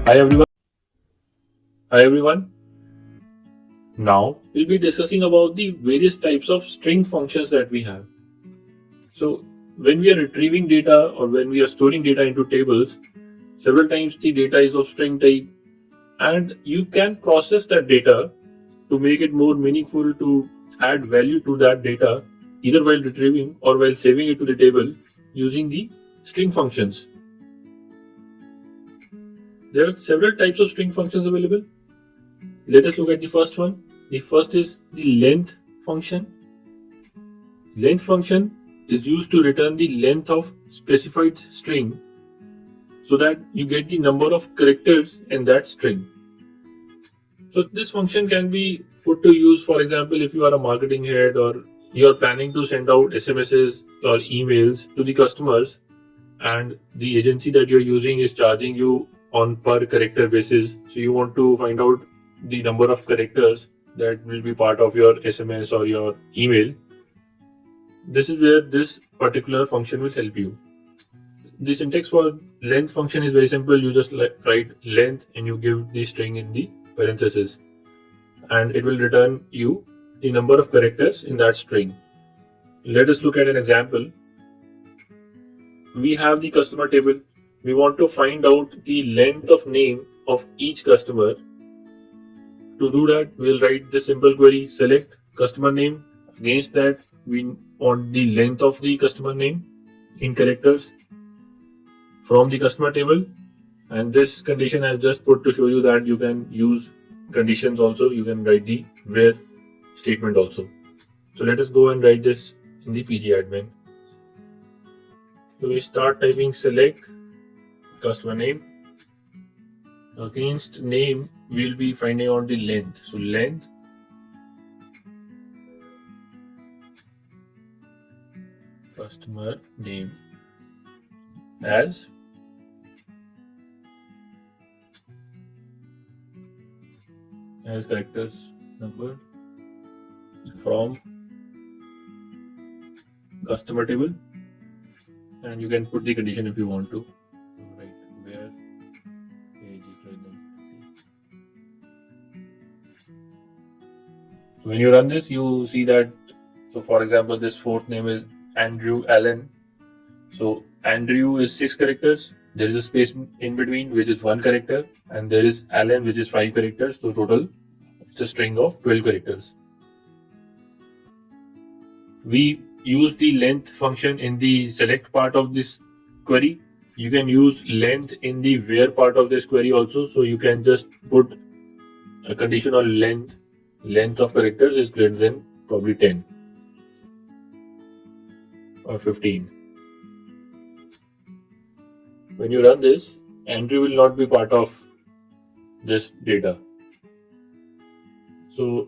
Hi everyone. Hi everyone. Now we'll be discussing about the various types of string functions that we have. So when we are retrieving data or when we are storing data into tables, several times the data is of string type and you can process that data to make it more meaningful, to add value to that data either while retrieving or while saving it to the table using the string functions. There are several types of string functions available. Let us look at the first one. The first is the length function. Length function is used to return the length of specified string so that you get the number of characters in that string. So this function can be put to use, for example, if you are a marketing head or you are planning to send out SMSs or emails to the customers and the agency that you're using is charging you on per character basis. So you want to find out the number of characters that will be part of your SMS or your email. This is where this particular function will help you. The syntax for length function is very simple. You just write length and you give the string in the parentheses and it will return you the number of characters in that string. Let us look at an example. We have the customer table. We want to find out the length of name of each customer. To do that, we'll write this simple query, select customer name. Against that, we want the length of the customer name in characters from the customer table. And this condition I've just put to show you that you can use conditions also. You can write the where statement also. So let us go and write this in the pgadmin. So we start typing select customer name. Against name, we'll be finding out the length. So length customer name as characters number from customer table, and you can put the condition if you want to. Right, where page is right now. So when you run this, you see that. So for example, this fourth name is Andrew Allen. So Andrew is 6 characters. There is a space in between which is 1 character, and there is Allen which is 5 characters. So total it's a string of 12 characters. We use the length function in the select part of this query. You can use length in the where part of this query also. So you can just put a condition on length. Length of characters is greater than probably 10 or 15. When you run this, Andrew will not be part of this data. So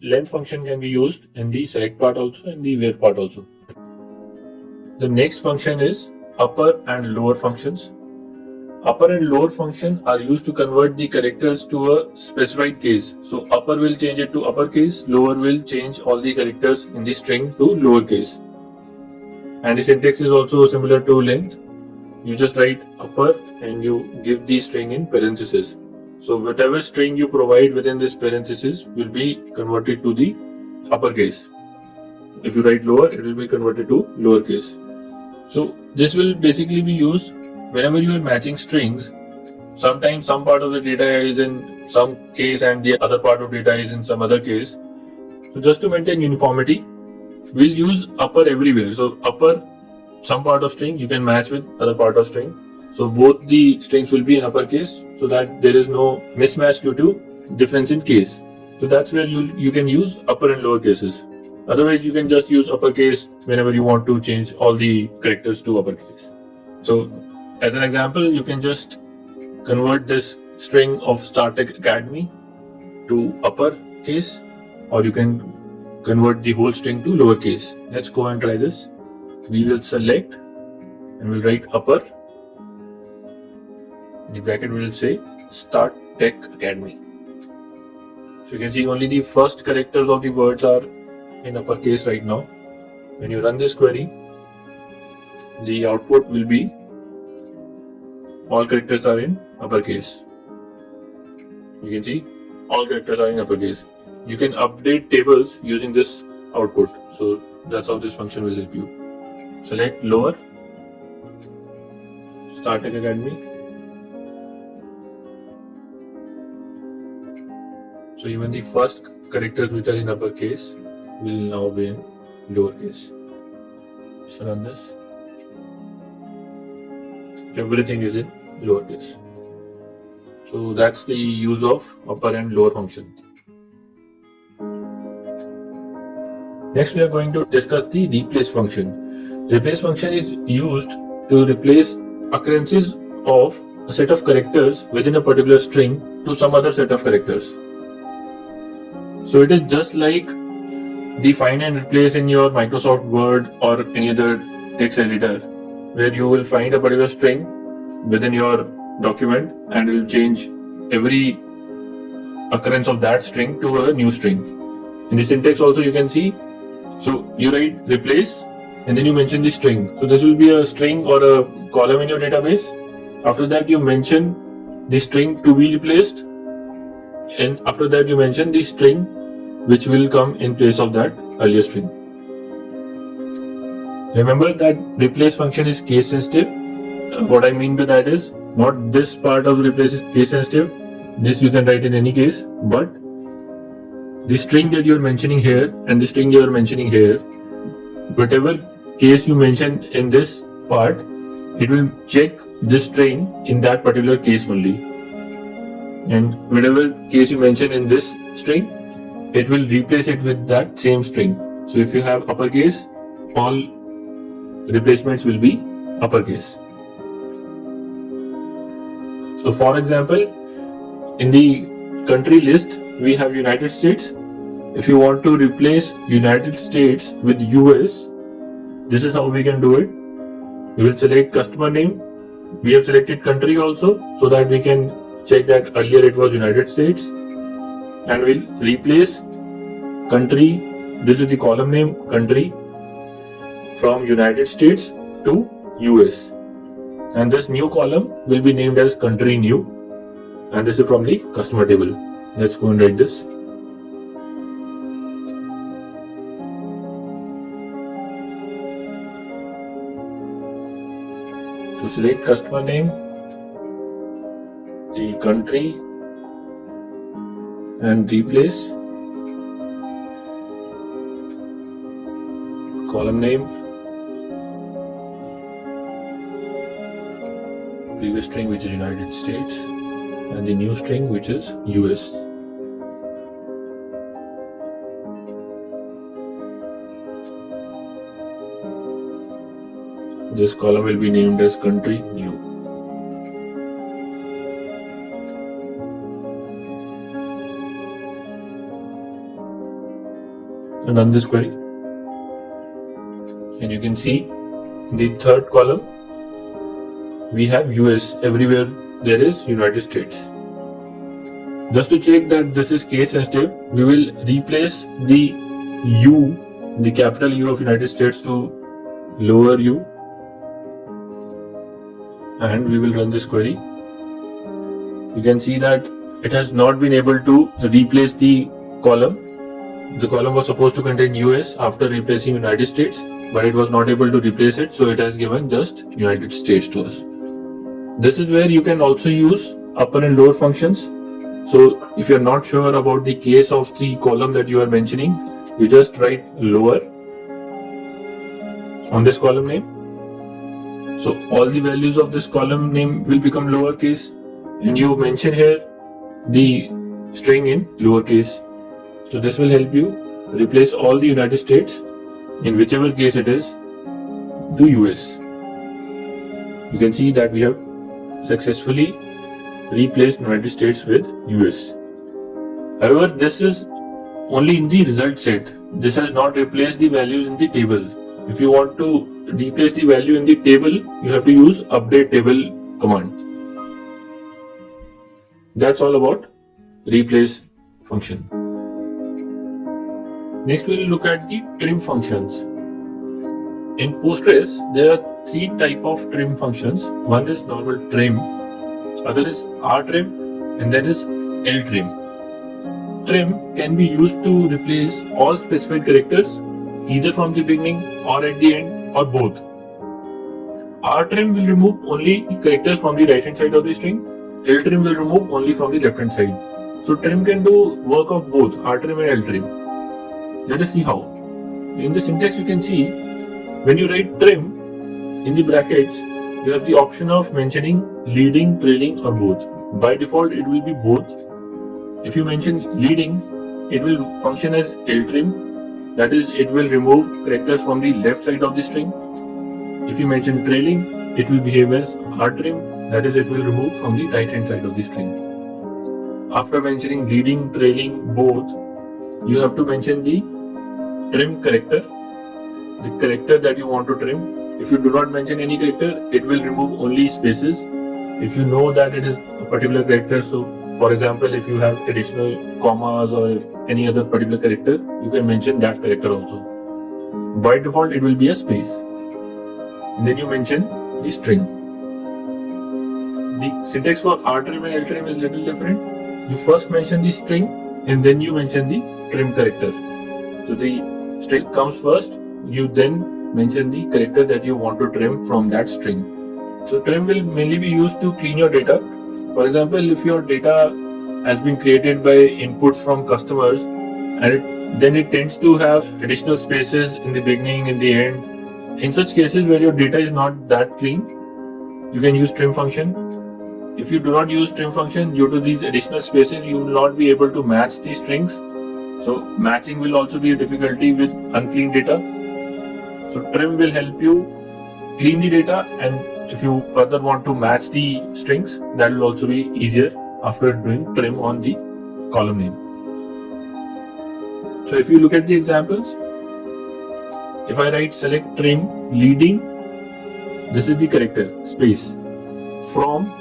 length function can be used in the select part also and the where part also. The next function is upper and lower functions. Upper and lower function are used to convert the characters to a specified case. So upper will change it to uppercase, lower will change all the characters in the string to lowercase. And the syntax is also similar to length. You just write upper and you give the string in parentheses. So whatever string you provide within this parenthesis will be converted to the uppercase. If you write lower, it will be converted to lowercase. So this will basically be used whenever you are matching strings. Sometimes some part of the data is in some case and the other part of data is in some other case. So just to maintain uniformity, we'll use upper everywhere. So upper, some part of string you can match with other part of string. So both the strings will be in uppercase so that there is no mismatch due to difference in case. So that's where you can use upper and lower cases. Otherwise, you can just use uppercase whenever you want to change all the characters to uppercase. So as an example, you can just convert this string of StarTech Academy to uppercase, or you can convert the whole string to lowercase. Let's go and try this. We will select and we'll write upper. In the bracket we will say Start Tech Academy. So you can see only the first characters of the words are in uppercase right now. When you run this query, the output will be all characters are in uppercase. You can see all characters are in uppercase. You can update tables using this output. So that's how this function will help you. Select lower, Start Tech Academy. So even the first characters which are in uppercase will now be in lowercase. So run this. Everything is in lowercase. So that's the use of upper and lower function. Next we are going to discuss the replace function. Replace function is used to replace occurrences of a set of characters within a particular string to some other set of characters. So it is just like the find and replace in your Microsoft Word or any other text editor, where you will find a particular string within your document and will change every occurrence of that string to a new string. In the syntax also you can see, so you write replace and then you mention the string. So this will be a string or a column in your database. After that you mention the string to be replaced, and after that you mention the string which will come in place of that earlier string. Remember that replace function is case sensitive. What I mean by that is, not this part of replace is case sensitive. This you can write in any case, but the string that you are mentioning here and the string you are mentioning here, whatever case you mention in this part, it will check this string in that particular case only. And whatever case you mention in this string, it will replace it with that same string. So if you have uppercase, all replacements will be uppercase. So for example, in the country list, we have United States. If you want to replace United States with US, this is how we can do it. We will select customer name. We have selected country also, so that we can check that earlier it was United States, and we'll replace country. This is the column name, country, from United States to US, and this new column will be named as country new, and this is from the customer table. Let's go and write this. To select customer name, the country, and replace column name, previous string which is United States, and the new string which is US. This column will be named as country new. And run this query. And you can see in the third column we have US. Everywhere there is United States. Just to check that this is case sensitive, we will replace the U, the capital U of United States, to lower U, and we will run this query. You can see that it has not been able to replace the column. The column was supposed to contain US after replacing United States, but it was not able to replace it, so it has given just United States to us. This is where you can also use upper and lower functions. So if you are not sure about the case of the column that you are mentioning, you just write lower on this column name. So all the values of this column name will become lowercase, and you mention here the string in lowercase. So this will help you replace all the United States, in whichever case it is, to US. You can see that we have successfully replaced United States with US. However, this is only in the result set. This has not replaced the values in the table. If you want to replace the value in the table, you have to use update table command. That's all about replace function. Next we will look at the trim functions. In Postgres, there are three types of trim functions. One is normal trim, other is rtrim, and then is LTrim. Trim can be used to replace all specified characters either from the beginning or at the end or both. RTrim will remove only characters from the right hand side of the string. LTrim will remove only from the left hand side. So trim can do work of both RTrim and LTrim. Let us see how. In the syntax you can see when you write trim in the brackets you have the option of mentioning leading, trailing or both. By default it will be both. If you mention leading it will function as LTrim, that is it will remove characters from the left side of the string. If you mention trailing, it will behave as RTrim, that is it will remove from the right hand side of the string. After mentioning leading, trailing, both, you have to mention the trim character, the character that you want to trim. If you do not mention any character, it will remove only spaces. If you know that it is a particular character, so for example, if you have additional commas or any other particular character, you can mention that character also. By default, it will be a space. Then you mention the string. The syntax for RTrim and LTrim is little different. You first mention the string and then you mention the trim character. So the string comes first, you then mention the character that you want to trim from that string. So trim will mainly be used to clean your data. For example, if your data has been created by inputs from customers and then it tends to have additional spaces in the beginning, in the end. In such cases where your data is not that clean, you can use trim function. If you do not use trim function, due to these additional spaces, you will not be able to match these strings. So matching will also be a difficulty with unclean data. So trim will help you clean the data, and if you further want to match the strings, that will also be easier after doing trim on the column name. So if you look at the examples, if I write select trim leading, this is the character space from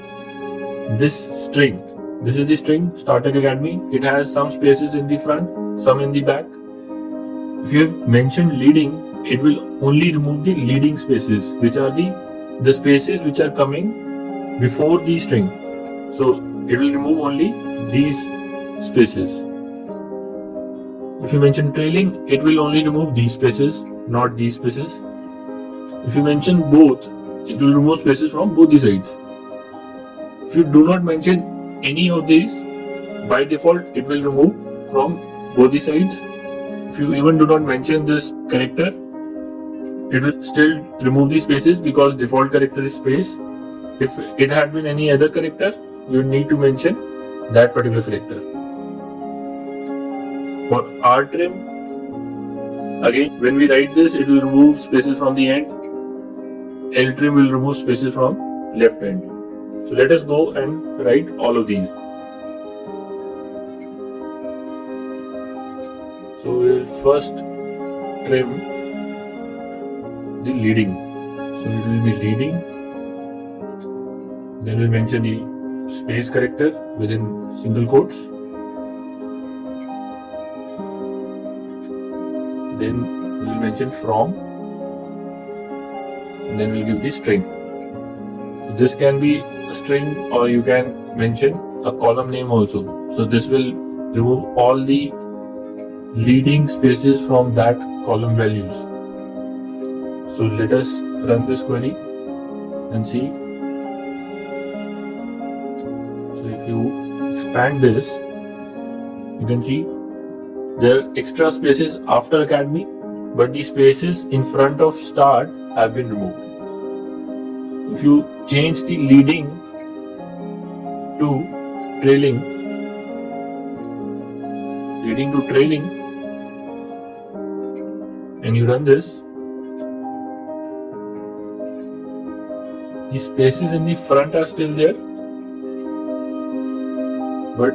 this string. This is the string Starter Academy. It has some spaces in the front, some in the back. If you have mentioned leading, it will only remove the leading spaces, which are the spaces which are coming before the string. So it will remove only these spaces. If you mention trailing, it will only remove these spaces, not these spaces. If you mention both, it will remove spaces from both the sides. If you do not mention any of these, by default it will remove from both the sides. If you even do not mention this character, it will still remove the spaces because default character is space. If it had been any other character, you need to mention that particular character. For RTrim, again when we write this, it will remove spaces from the end. LTrim will remove spaces from left end. So let us go and write all of these. So we will first trim the leading. So it will be leading. Then we'll mention the space character within single quotes. Then we will mention from, and then we'll give the string. This can be a string, or you can mention a column name also. So this will remove all the leading spaces from that column values. So let us run this query and see. So if you expand this, you can see there are extra spaces after Academy, but the spaces in front of Start have been removed. If you change the leading to trailing, and you run this, the spaces in the front are still there, but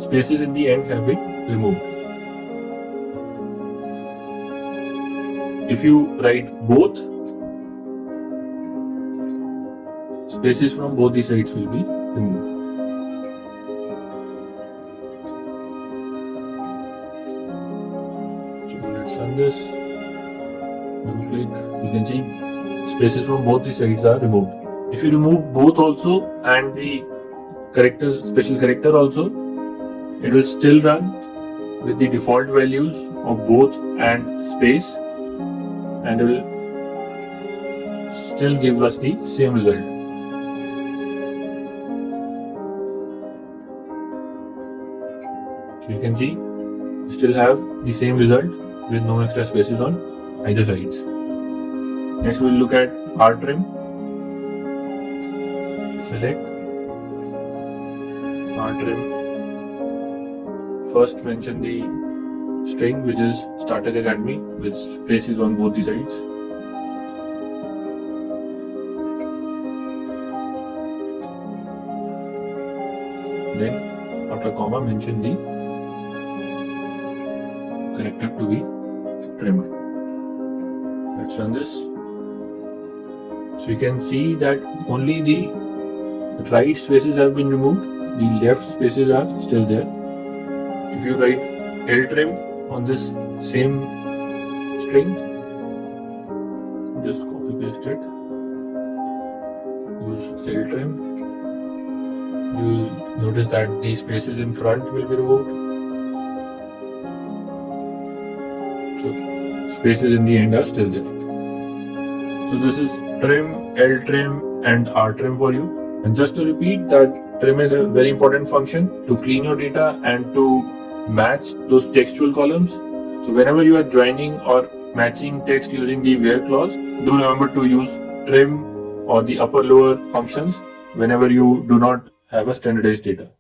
spaces in the end have been removed. If you write both, spaces from both the sides will be removed. So let's run this. Double click. You can see spaces from both the sides are removed. If you remove both also and the character, special character also, It will still run with the default values of both and space, and it will still give us the same result. So you can see we still have the same result with no extra spaces on either sides. Next we'll look at rtrim. Select rtrim. First mention the string which is starter academy with spaces on both the sides. Then after comma mention the connector to be trimmed. Let's run this. So you can see that only the right spaces have been removed, the left spaces are still there. If you write ltrim on this same string, just copy paste it, use ltrim, you will notice that the spaces in front will be removed. So spaces in the end are still there. So this is trim, ltrim and rtrim for you. And just to repeat that trim is a very important function to clean your data and to match those textual columns. So whenever you are joining or matching text using the where clause, do remember to use trim or the upper lower functions whenever you do not have a standardized data.